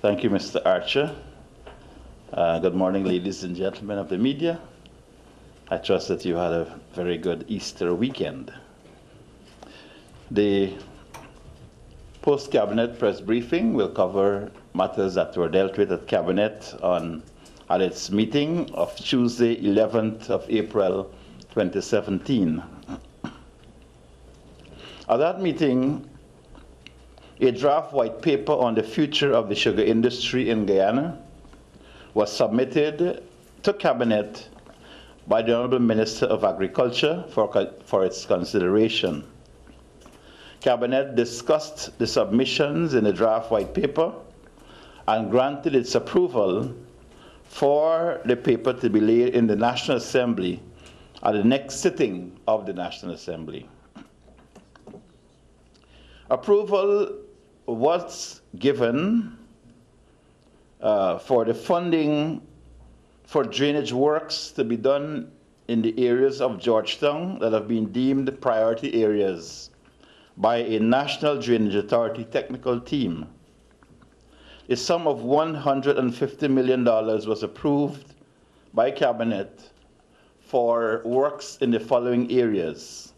Thank you, Mr. Archer. Good morning, ladies and gentlemen of the media. I trust that you had a very good Easter weekend. The post-Cabinet press briefing will cover matters that were dealt with at Cabinet at its meeting of Tuesday, 11th of April, 2017. At that meeting, a draft white paper on the future of the sugar industry in Guyana was submitted to Cabinet by the Honorable Minister of Agriculture for its consideration. Cabinet discussed the submissions in the draft white paper and granted its approval for the paper to be laid in the National Assembly at the next sitting of the National Assembly. Approval was given for the funding for drainage works to be done in the areas of Georgetown that have been deemed priority areas by a National Drainage Authority technical team. A sum of $150 million was approved by Cabinet for works in the following areas: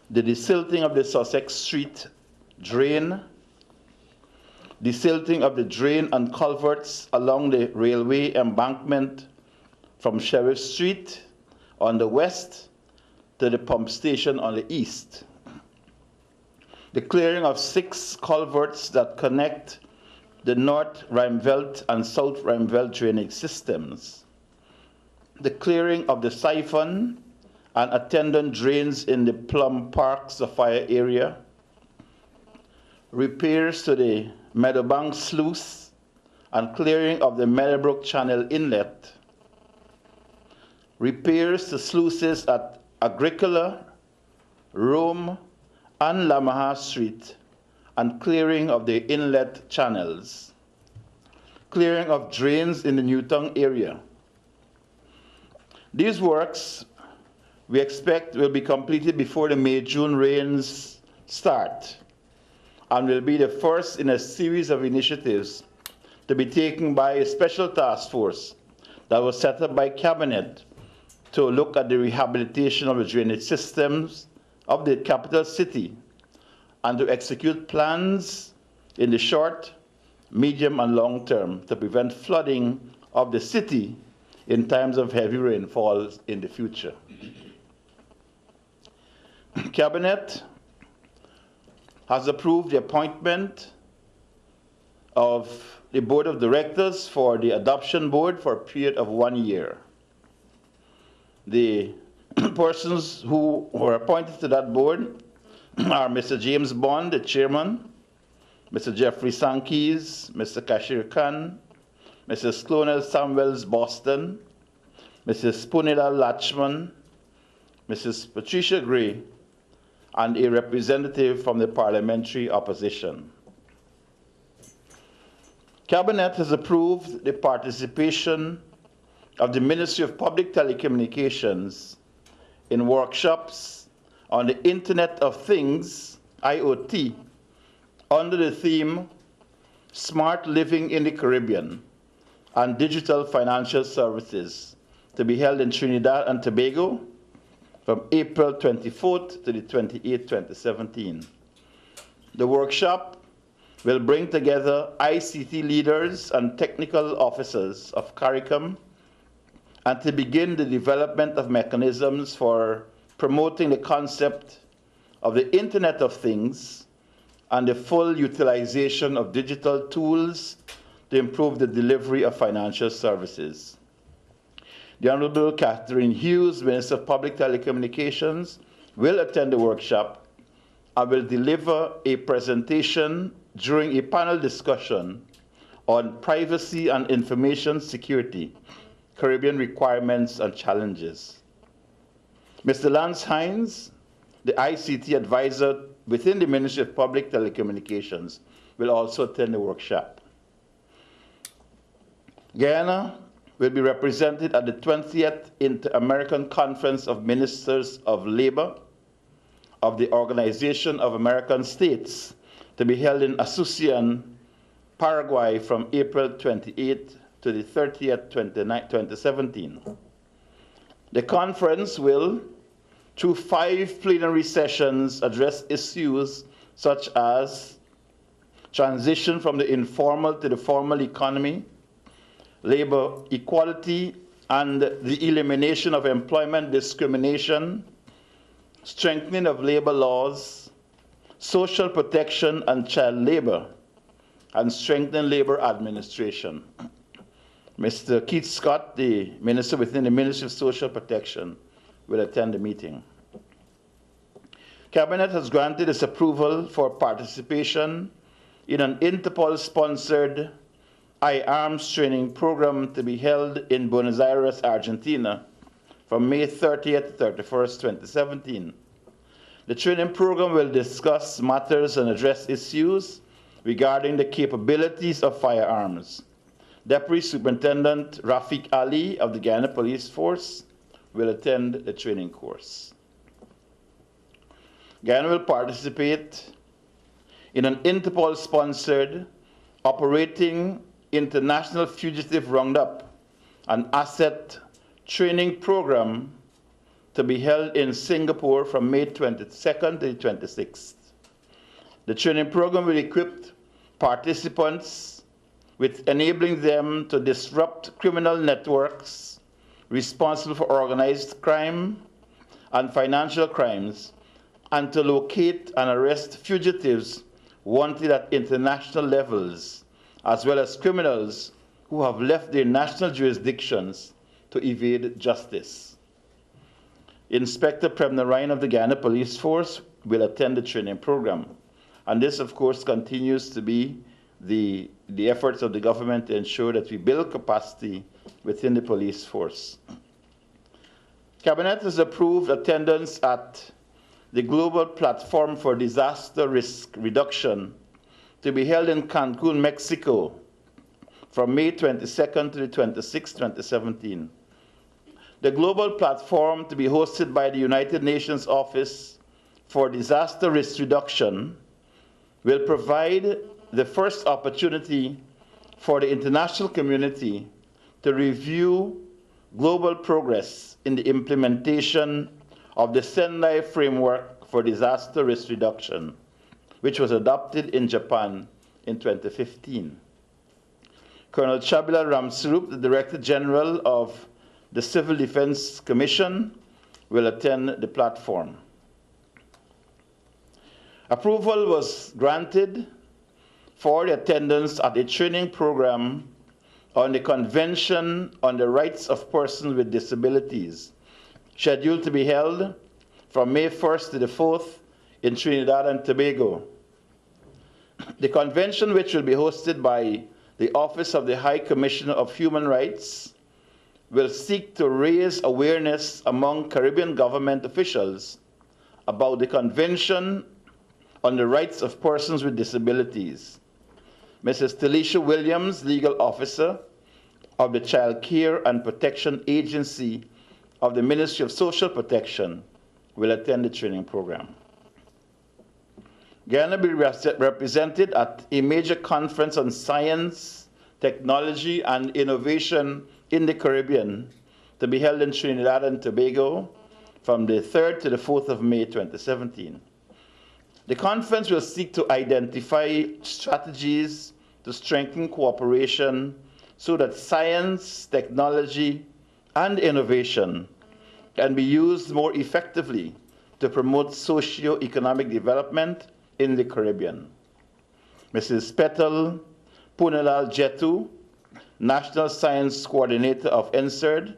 the desilting of the Sussex Street drain, desilting of the drain and culverts along the railway embankment from Sheriff Street on the west to the pump station on the east, the clearing of 6 culverts that connect the North Rheinveld and South Rheinveld drainage systems, the clearing of the siphon and attendant drains in the Plum Park Sapphire area, repairs to the Meadowbank Sluice and clearing of the Meadowbrook Channel Inlet, repairs to sluices at Agricola, Rome, and Lamaha Street, and clearing of the inlet channels, clearing of drains in the Newtown area. These works we expect will be completed before the May-June rains start and will be the first in a series of initiatives to be taken by a special task force that was set up by Cabinet to look at the rehabilitation of the drainage systems of the capital city and to execute plans in the short, medium, and long term to prevent flooding of the city in times of heavy rainfalls in the future. Cabinet has approved the appointment of the Board of Directors for the Adoption Board for a period of 1 year. The persons who were appointed to that board are Mr. James Bond, the chairman, Mr. Jeffrey Sankis, Mr. Kashir Khan, Mrs. Clonel Samuels Boston, Mrs. Punila Lachman, Mrs. Patricia Gray, and a representative from the parliamentary opposition. Cabinet has approved the participation of the Ministry of Public Telecommunications in workshops on the Internet of Things, IoT, under the theme Smart Living in the Caribbean and Digital Financial Services, to be held in Trinidad and Tobago from April 24th to the 28th, 2017. The workshop will bring together ICT leaders and technical officers of CARICOM and to begin the development of mechanisms for promoting the concept of the Internet of Things and the full utilization of digital tools to improve the delivery of financial services. The Honorable Catherine Hughes, Minister of Public Telecommunications, will attend the workshop and will deliver a presentation during a panel discussion on privacy and information security, Caribbean requirements and challenges. Mr. Lance Hines, the ICT advisor within the Ministry of Public Telecommunications, will also attend the workshop. Guyana will be represented at the 20th Inter-American Conference of Ministers of Labor of the Organization of American States, to be held in Asunción Paraguay from April 28 to the 30th, 2017. The conference will, through 5 plenary sessions, address issues such as transition from the informal to the formal economy, labor equality and the elimination of employment discrimination, strengthening of labor laws, social protection and child labor, and strengthening labor administration. Mr. Keith Scott, the minister within the Ministry of Social Protection, will attend the meeting. Cabinet has granted its approval for participation in an Interpol-sponsored I-Arms training program to be held in Buenos Aires, Argentina, from May 30th to 31st, 2017. The training program will discuss matters and address issues regarding the capabilities of firearms. Deputy Superintendent Rafiq Ali of the Guyana Police Force will attend the training course. Guyana will participate in an Interpol-sponsored Operating International Fugitive Roundup, an asset training program to be held in Singapore from May 22nd to the 26th. The training program will equip participants with enabling them to disrupt criminal networks responsible for organized crime and financial crimes, and to locate and arrest fugitives wanted at international levels, as well as criminals who have left their national jurisdictions to evade justice. Inspector Premna Ryan of the Guyana Police Force will attend the training program. And this, of course, continues to be the efforts of the government to ensure that we build capacity within the police force. Cabinet has approved attendance at the Global Platform for Disaster Risk Reduction to be held in Cancun, Mexico from May 22nd to the 26th, 2017. The Global Platform, to be hosted by the United Nations Office for Disaster Risk Reduction, will provide the first opportunity for the international community to review global progress in the implementation of the Sendai Framework for Disaster Risk Reduction, which was adopted in Japan in 2015. Colonel Chabila Ramswarup, the Director General of the Civil Defense Commission, will attend the platform. Approval was granted for the attendance at a training program on the Convention on the Rights of Persons with Disabilities, scheduled to be held from May 1st to the 4th in Trinidad and Tobago. The convention, which will be hosted by the Office of the High Commissioner of Human Rights, will seek to raise awareness among Caribbean government officials about the Convention on the Rights of Persons with Disabilities. Mrs. Talisha Williams, Legal Officer of the Child Care and Protection Agency of the Ministry of Social Protection, will attend the training program. Guyana will be represented at a major conference on science, technology, and innovation in the Caribbean to be held in Trinidad and Tobago from the 3rd to the 4th of May 2017. The conference will seek to identify strategies to strengthen cooperation so that science, technology, and innovation can be used more effectively to promote socio-economic development in the Caribbean. Mrs. Petal Punalal Jetu, National Science Coordinator of NSERD,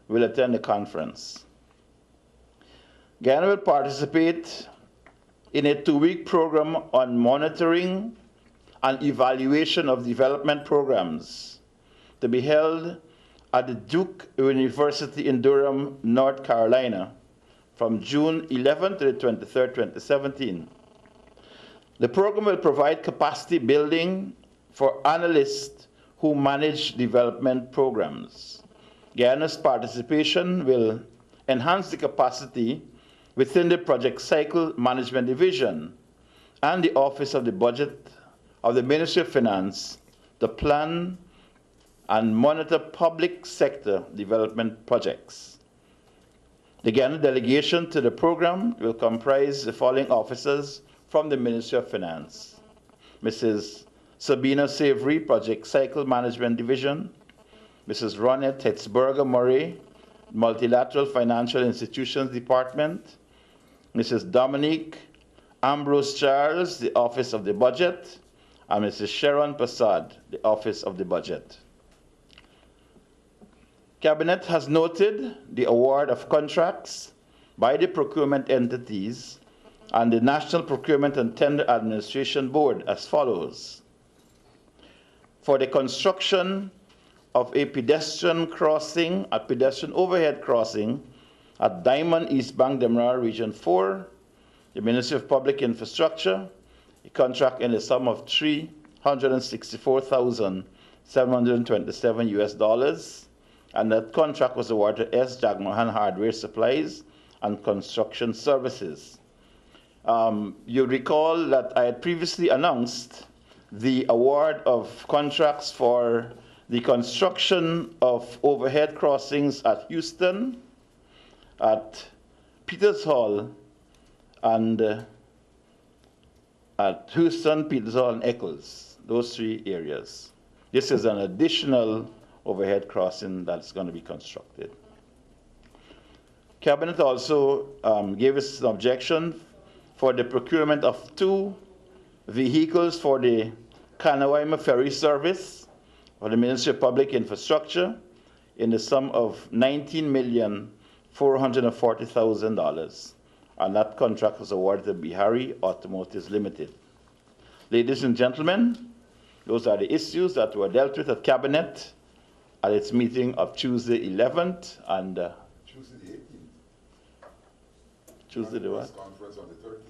will attend the conference. Guyana will participate in a 2-week program on monitoring and evaluation of development programs to be held at the Duke University in Durham, North Carolina, from June 11th to the 23rd, 2017. The program will provide capacity building for analysts who manage development programs. Guyana's participation will enhance the capacity within the Project Cycle Management Division and the Office of the Budget of the Ministry of Finance to plan and monitor public sector development projects. The Ghana delegation to the program will comprise the following officers from the Ministry of Finance: Mrs. Sabina Savory, Project Cycle Management Division; Mrs. Ronette Hetzberger Murray, Multilateral Financial Institutions Department; Mrs. Dominique Ambrose Charles, the Office of the Budget; and Mrs. Sharon Prasad, the Office of the Budget. Cabinet has noted the award of contracts by the procurement entities and the National Procurement and Tender Administration Board as follows: for the construction of a pedestrian crossing, a pedestrian overhead crossing at Diamond East Bank, Demerara Region 4, the Ministry of Public Infrastructure, a contract in the sum of $364,727 US, and that contract was awarded to S. Jagmohan Hardware Supplies and Construction Services. You recall that I had previously announced the award of contracts for the construction of overhead crossings at Houston, at Peters Hall, and at Houston, Peters Hall, and Eccles, those three areas. This is an additional overhead crossing that's going to be constructed. Cabinet also gave us an objection for the procurement of 2 vehicles for the Kanawaima ferry service for the Ministry of Public Infrastructure in the sum of $19,440,000, and that contract was awarded to Bihari Automotives Limited. Ladies and gentlemen, those are the issues that were dealt with at Cabinet at its meeting of Tuesday 11th and Tuesday the 18th. Tuesday the what? Conference on the 13th.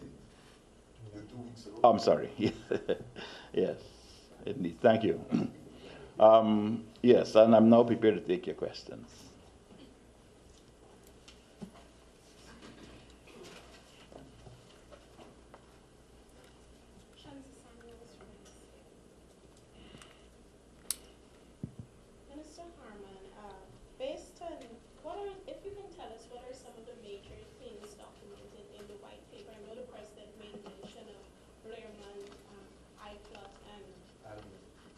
2 weeks ago. I'm sorry. Yes, indeed. Thank you. Yes, and I'm now prepared to take your questions. Minister Harmon, based on if you can tell us what are some of the major things documented in the white paper? I know the president made mention of Blairman, ICLOT, and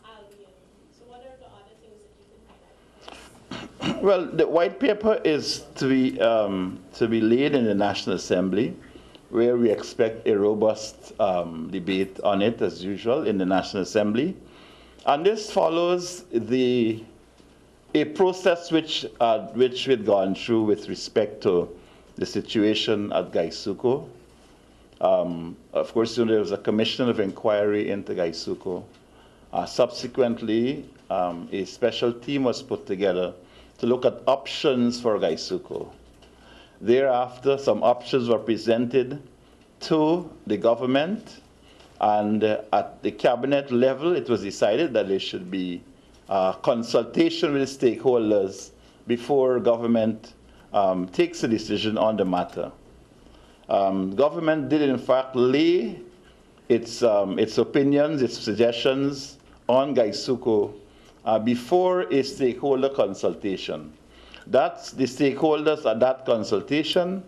Albion. So what are the other things that you can highlight? Well, the white paper is to be laid in the National Assembly, where we expect a robust debate on it, as usual, in the National Assembly. And this follows a process which we'd gone through with respect to the situation at Gaisuko. Of course, there was a commission of inquiry into Gaisuko. Subsequently, a special team was put together to look at options for Gaisuko. Thereafter, some options were presented to the government, and at the cabinet level, it was decided that there should be consultation with the stakeholders before government takes a decision on the matter. Government did, in fact, lay its opinions, its suggestions on Gaisuko before a stakeholder consultation. That's the stakeholders at that consultation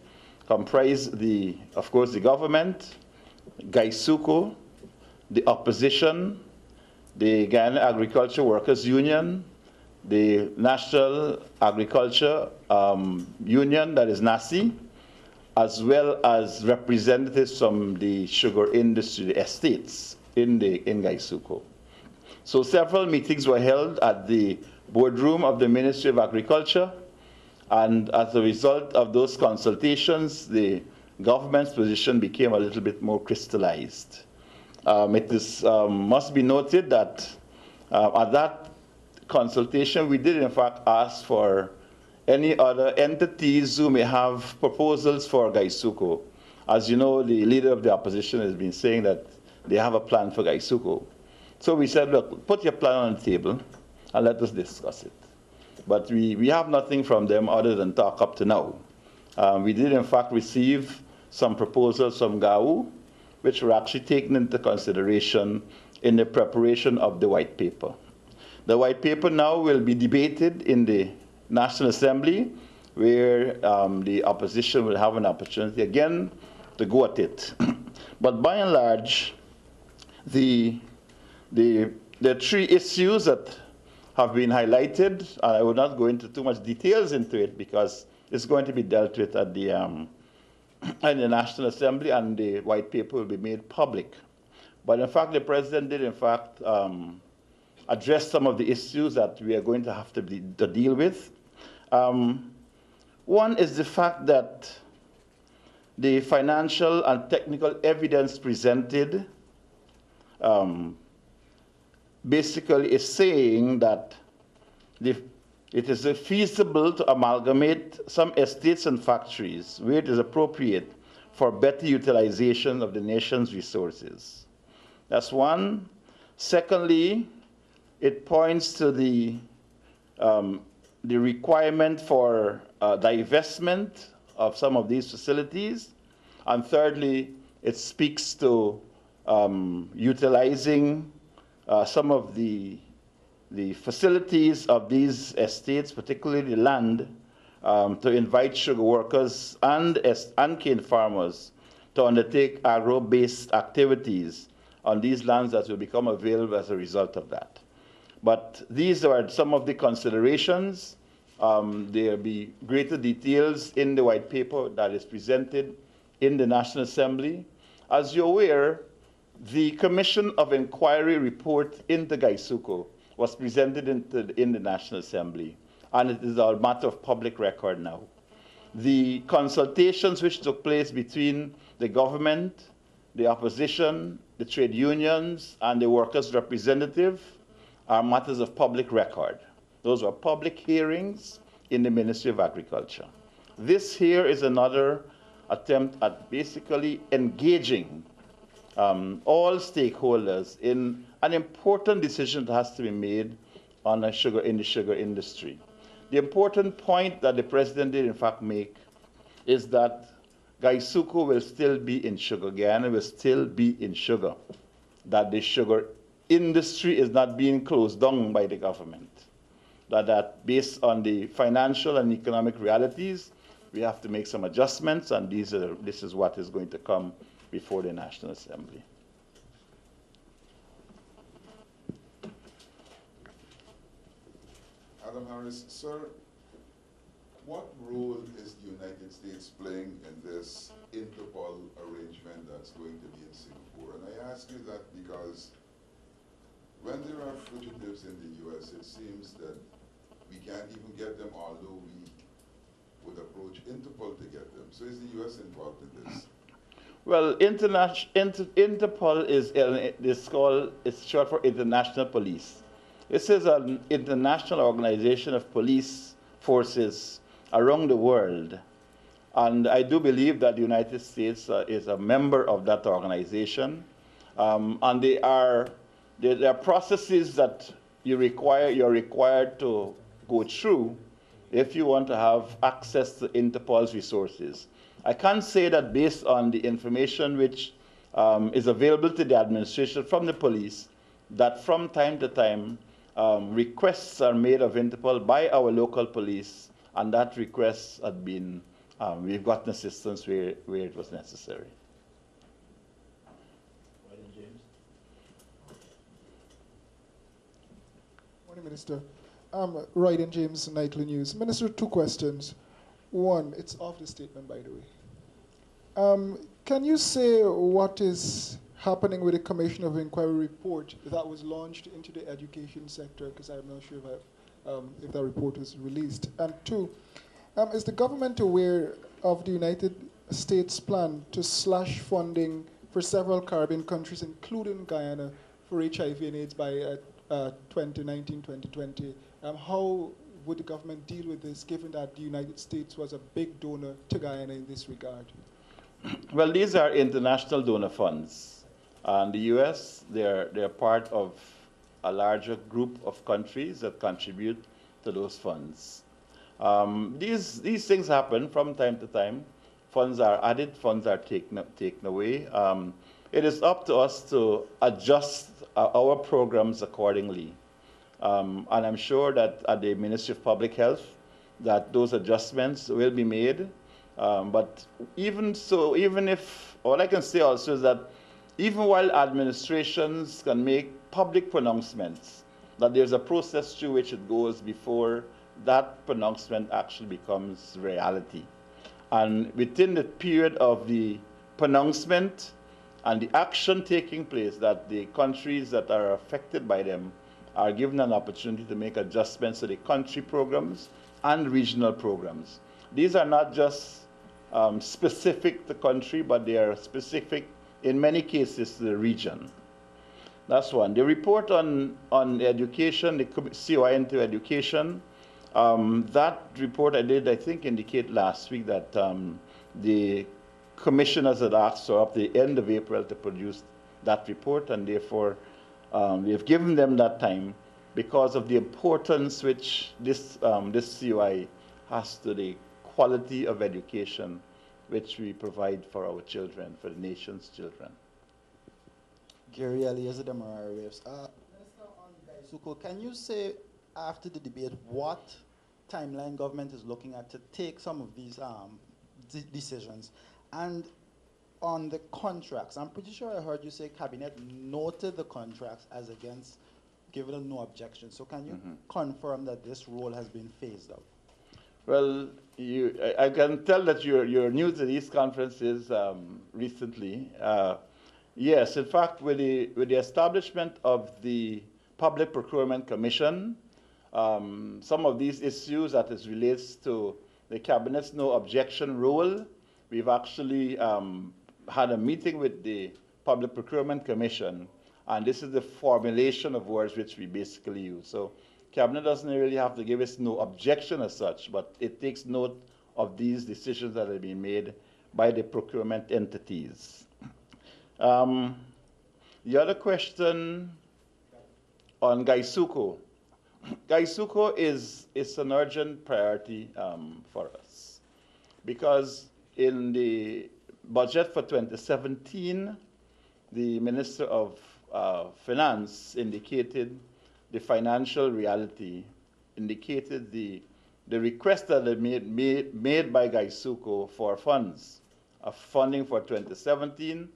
comprise of course, the government, Gaisuko, the opposition, the Ghana Agriculture Workers Union, the National Agriculture Union, that is NASI, as well as representatives from the sugar industry, the estates in Gaisuko. So several meetings were held at the boardroom of the Ministry of Agriculture, and as a result of those consultations, the government's position became a little bit more crystallized. It must be noted that at that consultation, we did in fact ask for any other entities who may have proposals for Gaisuko. As you know, the leader of the opposition has been saying that they have a plan for Gaisuko. So we said, look, put your plan on the table and let us discuss it. But we have nothing from them other than talk up to now. We did in fact receive some proposals from GAU, which were actually taken into consideration in the preparation of the white paper. The white paper now will be debated in the National Assembly, where the opposition will have an opportunity again to go at it. But by and large, the three issues that have been highlighted, and I will not go into too much details into it because it's going to be dealt with at the National Assembly, and the white paper will be made public. But in fact, the president did in fact address some of the issues that we are going to have to deal with. One is the fact that the financial and technical evidence presented basically is saying that it is feasible to amalgamate some estates and factories where it is appropriate for better utilization of the nation's resources. That's one. Secondly, it points to the requirement for divestment of some of these facilities. And thirdly, it speaks to utilizing some of the facilities of these estates, particularly the land, to invite sugar workers and cane farmers to undertake agro-based activities on these lands that will become available as a result of that. But these are some of the considerations. There will be greater details in the white paper that is presented in the National Assembly. As you're aware, the Commission of Inquiry report into Gaisuco was presented in the National Assembly, and it is a matter of public record now. The consultations which took place between the government, the opposition, the trade unions, and the workers' representative are matters of public record. Those were public hearings in the Ministry of Agriculture. This here is another attempt at basically engaging all stakeholders in an important decision that has to be made on in the sugar industry. The important point that the president did in fact make is that Gaisuco will still be in sugar. Guyana will still be in sugar. That the sugar industry is not being closed down by the government. That based on the financial and economic realities, we have to make some adjustments, and this is what is going to come before the National Assembly. Adam Harris, sir, what role is the United States playing in this Interpol arrangement that's going to be in Singapore? And I ask you that because when there are fugitives in the U.S., it seems that we can't even get them, although we would approach Interpol to get them. So is the U.S. involved in this? Well, Interpol is short for International Police. This is an international organization of police forces around the world. And I do believe that the United States is a member of that organization. And there are processes that you're required to go through if you want to have access to Interpol's resources. I can't say that based on the information which is available to the administration from the police, that from time to time, requests are made of Interpol by our local police, and that requests had been, we've gotten assistance where it was necessary. James. Morning, Minister. Ryden James, Nightly News. Minister, two questions. One, it's off the statement, by the way. Can you say what is happening with the Commission of Inquiry report that was launched into the education sector? Because I'm not sure if that report was released. And two, is the government aware of the United States' plan to slash funding for several Caribbean countries, including Guyana, for HIV and AIDS by 2019, 2020? How would the government deal with this, given that the United States was a big donor to Guyana in this regard? Well, these are international donor funds. And the US, they're part of a larger group of countries that contribute to those funds. These things happen from time to time. Funds are added, funds are taken away. It is up to us to adjust our programs accordingly. And I'm sure that at the Ministry of Public Health, that those adjustments will be made. But even so, even if, all I can say also is that even while administrations can make public pronouncements, that there's a process through which it goes before that pronouncement actually becomes reality. And within the period of the pronouncement and the action taking place, that the countries that are affected by them are given an opportunity to make adjustments to the country programs and regional programs. These are not just specific to country, but they are specific, in many cases, to the region. That's one. The report on education, the COI into education, that report I did, I think, indicate last week that the commissioners had asked for up to the end of April to produce that report, and therefore we have given them that time because of the importance which this COI has to the quality of education which we provide for our children, for the nation's children. Gary Eliezer, the Marara Waves. Minister on Gaisuko, can you say after the debate what timeline government is looking at to take some of these decisions? And on the contracts, I'm pretty sure I heard you say cabinet noted the contracts as against giving them no objection. So can you confirm that this role has been phased out? Well, I can tell that you're new to these conferences recently. Yes, in fact, with the establishment of the Public Procurement Commission, some of these issues that is relates to the Cabinet's no objection rule, we've actually had a meeting with the Public Procurement Commission, and this is the formulation of words which we basically use. So Cabinet doesn't really have to give us no objection as such, but it takes note of these decisions that have been made by the procurement entities. The other question on Gaisuko. Gaisuko is an urgent priority for us because in the budget for 2017, the Minister of Finance indicated the financial reality, indicated the request that they made by Gaisuko for funds, funding for 2017,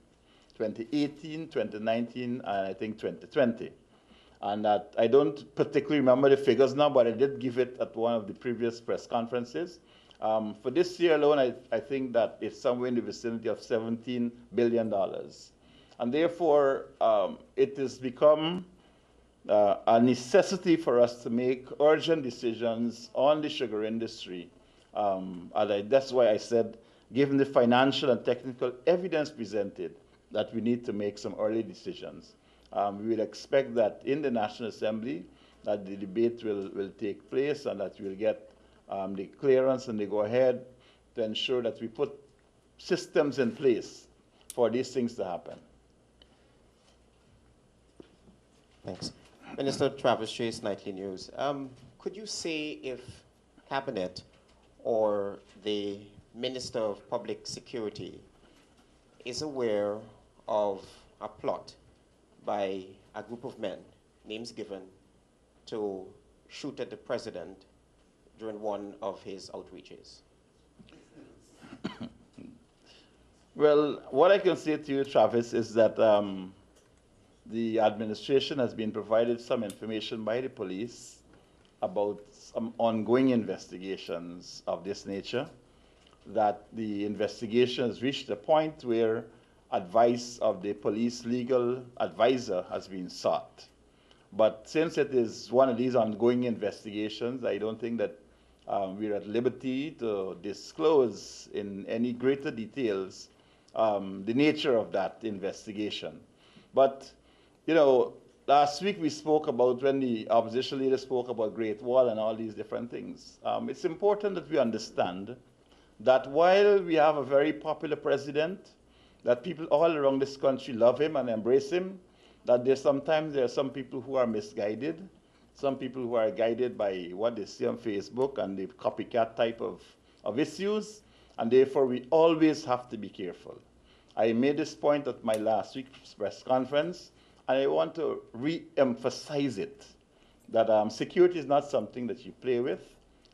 2018, 2019, and I think 2020. And that I don't particularly remember the figures now, but I did give it at one of the previous press conferences. For this year alone, I think that it's somewhere in the vicinity of $17 billion. And therefore, it has become a necessity for us to make urgent decisions on the sugar industry. That's why I said, given the financial and technical evidence presented, that we need to make some early decisions. We will expect that in the National Assembly, that the debate will take place and that we'll get the clearance and the go-ahead to ensure that we put systems in place for these things to happen. Thanks. Minister Travis Chase, Nightly News. Could you say if Cabinet or the Minister of Public Security is aware of a plot by a group of men, names given, to shoot at the president during one of his outreaches? Well, what I can say to you, Travis, is that the administration has been provided some information by the police about some ongoing investigations of this nature, that the investigation has reached a point where advice of the police legal advisor has been sought. But since it is one of these ongoing investigations, I don't think that we're at liberty to disclose in any greater details the nature of that investigation. But, you know, last week we spoke about, when the opposition leader spoke about Great Wall and all these different things. It's important that we understand that while we have a very popular president, that people all around this country love him and embrace him, that sometimes there are some people who are misguided, some people who are guided by what they see on Facebook and the copycat type of issues, and therefore we always have to be careful. I made this point at my last week's press conference, and I want to re-emphasize it, that security is not something that you play with.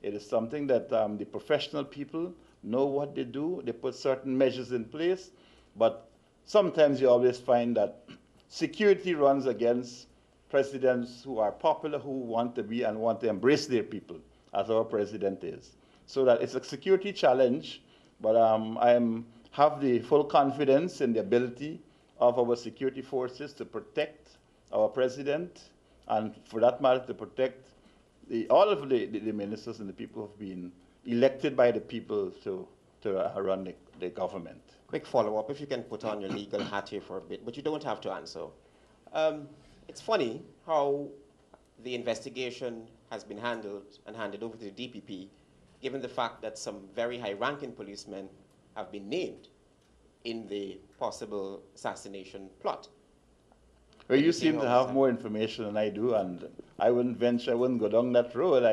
It is something that the professional people know what they do. They put certain measures in place, but sometimes you always find that security runs against presidents who are popular, who want to be and want to embrace their people, as our president is. So that it's a security challenge, but have the full confidence in the ability of our security forces to protect our president, and for that matter, to protect all of the ministers and the people who have been elected by the people to run the government. Quick follow-up, if you can put on your legal hat here for a bit, but you don't have to answer. It's funny how the investigation has been handled and handed over to the DPP, given the fact that some very high-ranking policemen have been named in the possible assassination plot. Well, you seem to have more information than I do, and I wouldn't go down that road.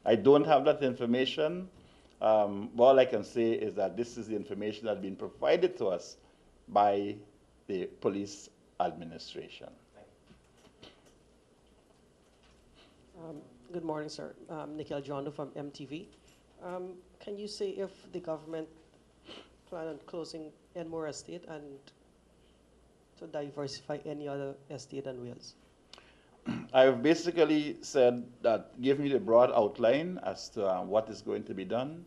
I don't have that information. All I can say is that this is the information that has been provided to us by the police administration. Good morning, sir. Nikhil Jondo from MTV. Can you say if the government plan on closing Enmore Estate and to diversify any other estate in Wales? I've basically said that give me the broad outline as to what is going to be done.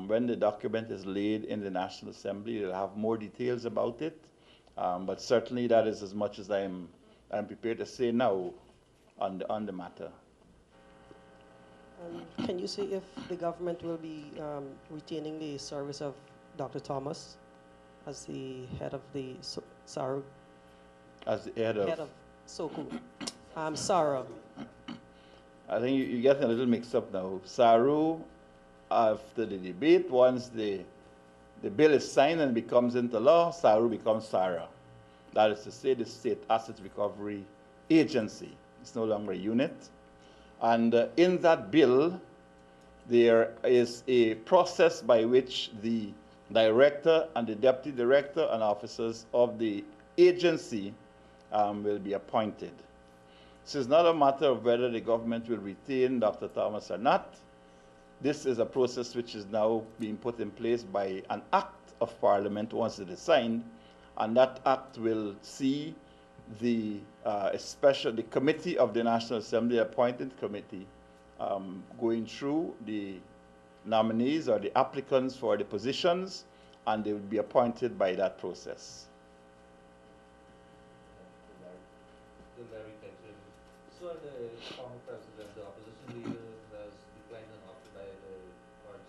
When the document is laid in the National Assembly, they'll have more details about it. But certainly that is as much as I'm prepared to say now on the matter. Can you say if the government will be retaining the service of Dr. Thomas as the head of the SARU? As the head of SOCU. SARA. I think you're getting a little mixed up now. SARU, after the debate, once the bill is signed and becomes into law, SARU becomes SARA. That is to say, the State Asset Recovery Agency. It's no longer a unit. And in that bill, there is a process by which the director and the deputy director and officers of the agency will be appointed. This is not a matter of whether the government will retain Dr. Thomas or not. This is a process which is now being put in place by an act of Parliament once it is signed, and that act will see the the committee of the National Assembly, appointed committee, going through the nominees or the applicants for the positions, and they will be appointed by that process. So the former president, the opposition leader, has declined an offer by the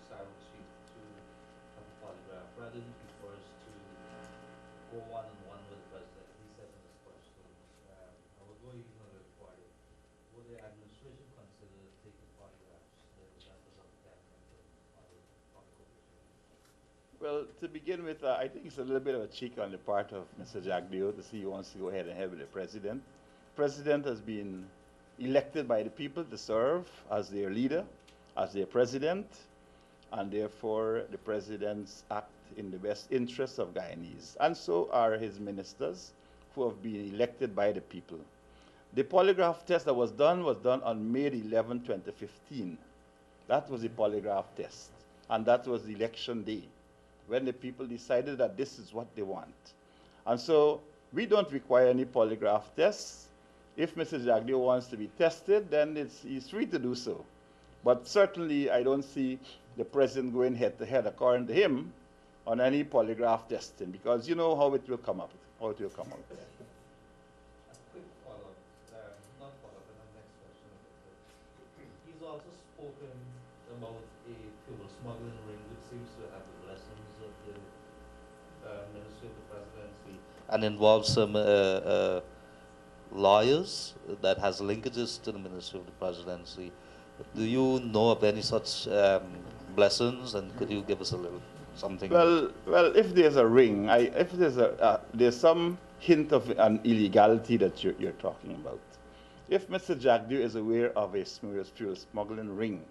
SARU chief to have a polygraph. Rather than be forced to go one-on-one with the president, he said in his questions, I will go even a little farther. Would the administration consider taking polygraphs, the members of the cabinet and other public officials? Well, to begin with, I think it's a little bit of a cheek on the part of Mr. Jagdeo to see he wants to go ahead and have with the president. The president has been elected by the people to serve as their leader, as their president, and therefore the presidents act in the best interests of Guyanese. And so are his ministers, who have been elected by the people. The polygraph test that was done on May 11, 2015. That was the polygraph test, and that was the election day, when the people decided that this is what they want. And so we don't require any polygraph tests. If Mr. Jagdeo wants to be tested, then he's free to do so. But certainly I don't see the president going head-to-head, according to him, on any polygraph testing, because you know how it will come up. A quick follow-up, not follow-up, and the next question. He's also spoken about a fuel smuggling ring, which seems to have the blessings of the Ministry of the Presidency, and involves some lawyers that has linkages to the Ministry of the Presidency. Do you know of any such blessings, and could you give us a little something? Well, if there's a ring, if there's some hint of an illegality that you're talking about. If Mr. Jagdeo is aware of a fuel smuggling ring,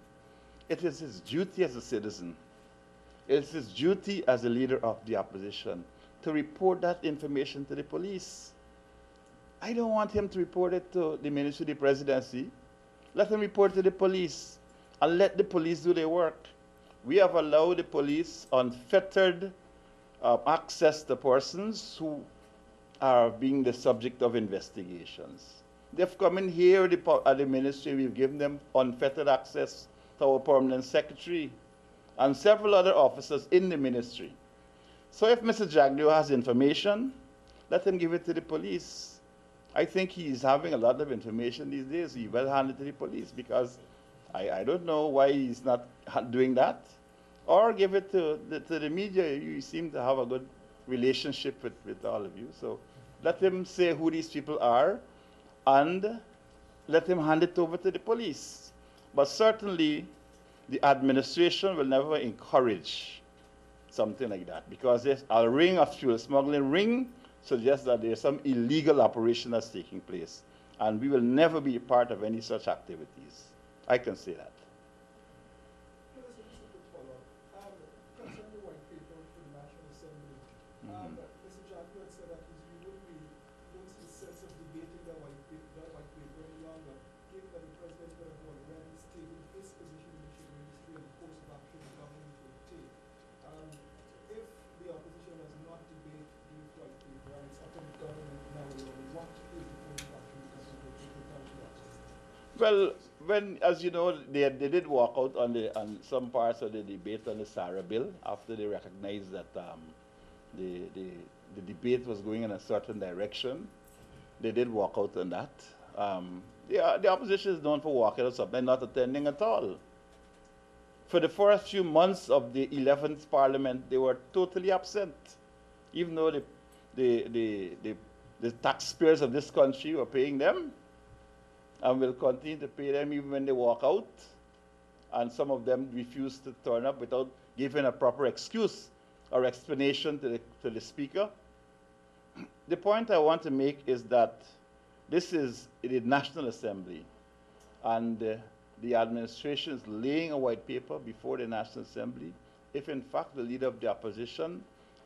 it is his duty as a citizen, it is his duty as a leader of the opposition to report that information to the police. I don't want him to report it to the Ministry of the Presidency. let them report to the police and let the police do their work. We have allowed the police unfettered access to persons who are being the subject of investigations. They've come in here at the ministry, we've given them unfettered access to our permanent secretary and several other officers in the ministry. So if Mr. Jaglio has information, let him give it to the police. I think he's having a lot of information these days. He will hand it to the police because I don't know why he's not doing that. Or give it to the media. You seem to have a good relationship with all of you. So let him say who these people are and let him hand it over to the police. But certainly the administration will never encourage something like that because there's a ring of fuel smuggling ring suggests that there's some illegal operation that's taking place. And we will never be a part of any such activities. I can say that. Minister, just a quick follow-up. Concerning the white paper for the National Assembly, Mr. Jaglio had said that you don't see a sense of debating that white paper any longer, given that the president would have already stated his position in the shipping industry and the course of action the government would take. If the opposition does not debate this white paper and it's up to the government now, what is the course of action the government will take in terms of that? Well, as you know, they did walk out on some parts of the debate on the SARA bill after they recognized that the debate was going in a certain direction. They did walk out on that. The opposition is known for walking out something, not attending at all. For the first few months of the 11th Parliament, they were totally absent, even though the taxpayers of this country were paying them and will continue to pay them even when they walk out. And some of them refuse to turn up without giving a proper excuse or explanation to the speaker. The point I want to make is that this is the National Assembly, and the administration is laying a white paper before the National Assembly. If in fact the leader of the opposition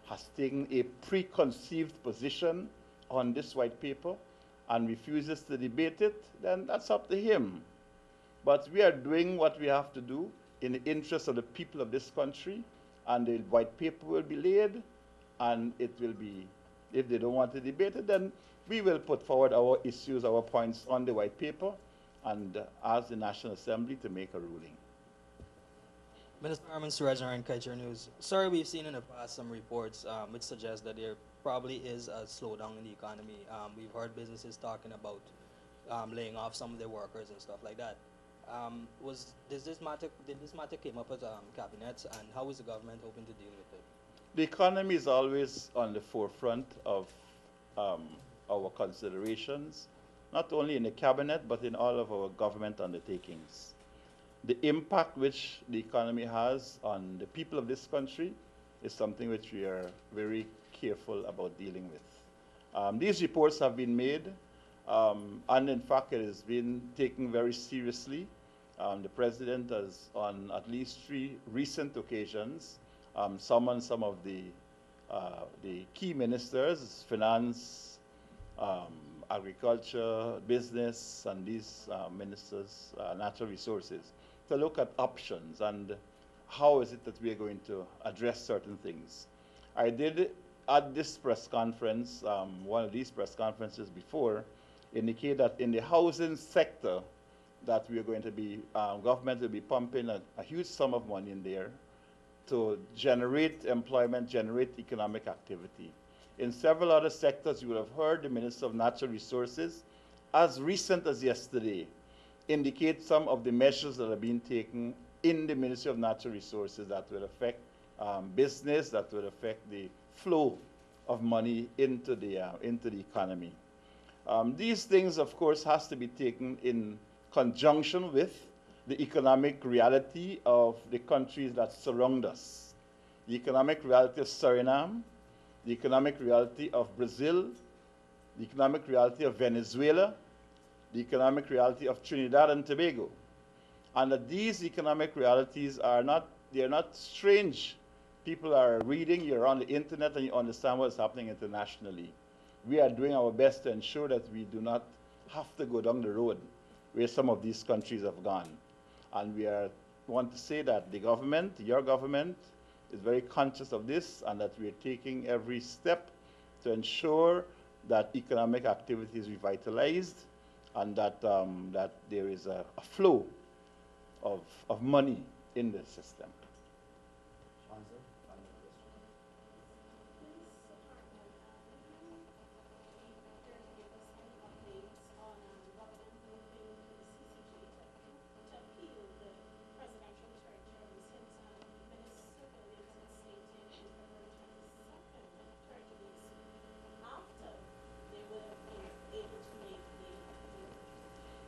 has taken a preconceived position on this white paper and refuses to debate it, then that's up to him. But we are doing what we have to do in the interest of the people of this country, and the white paper will be laid, and it will be, if they don't want to debate it, then we will put forward our issues, our points on the white paper, and ask the National Assembly to make a ruling. Minister Harmon, Surajana and Kaiser News. Sir, we've seen in the past some reports which suggest that there probably is a slowdown in the economy. We've heard businesses talking about laying off some of their workers and stuff like that. Did this matter came up at cabinet, and how is the government hoping to deal with it? The economy is always on the forefront of our considerations, not only in the cabinet, but in all of our government undertakings. The impact which the economy has on the people of this country is something which we are very careful about dealing with. These reports have been made, and in fact it has been taken very seriously. The President has, on at least 3 recent occasions, summoned some of the key ministers, finance, agriculture, business, and these ministers, natural resources, to look at options and how is it that we are going to address certain things. I did, at this press conference, one of these press conferences before, indicate that in the housing sector that we are going to be, government will be pumping a huge sum of money in there to generate employment, generate economic activity. In several other sectors, you would have heard the Minister of Natural Resources, as recent as yesterday, indicate some of the measures that are being taken in the Ministry of Natural Resources that will affect business, that will affect the flow of money into the economy. These things, of course, has to be taken in conjunction with the economic reality of the countries that surround us. The economic reality of Suriname, the economic reality of Brazil, the economic reality of Venezuela, the economic reality of Trinidad and Tobago. And that these economic realities are not, they're not strange. People are reading, you're on the internet, and you understand what's happening internationally. We are doing our best to ensure that we do not have to go down the road where some of these countries have gone. And we want to say that the government, your government, is very conscious of this and that we're taking every step to ensure that economic activity is revitalized and that, that there is a flow of money in the system.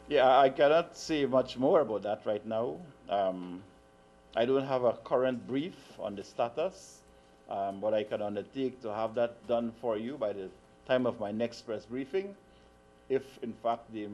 Yeah, I cannot say much more about that right now. I don't have a current brief on the status, but I can undertake to have that done for you by the time of my next press briefing, if in fact the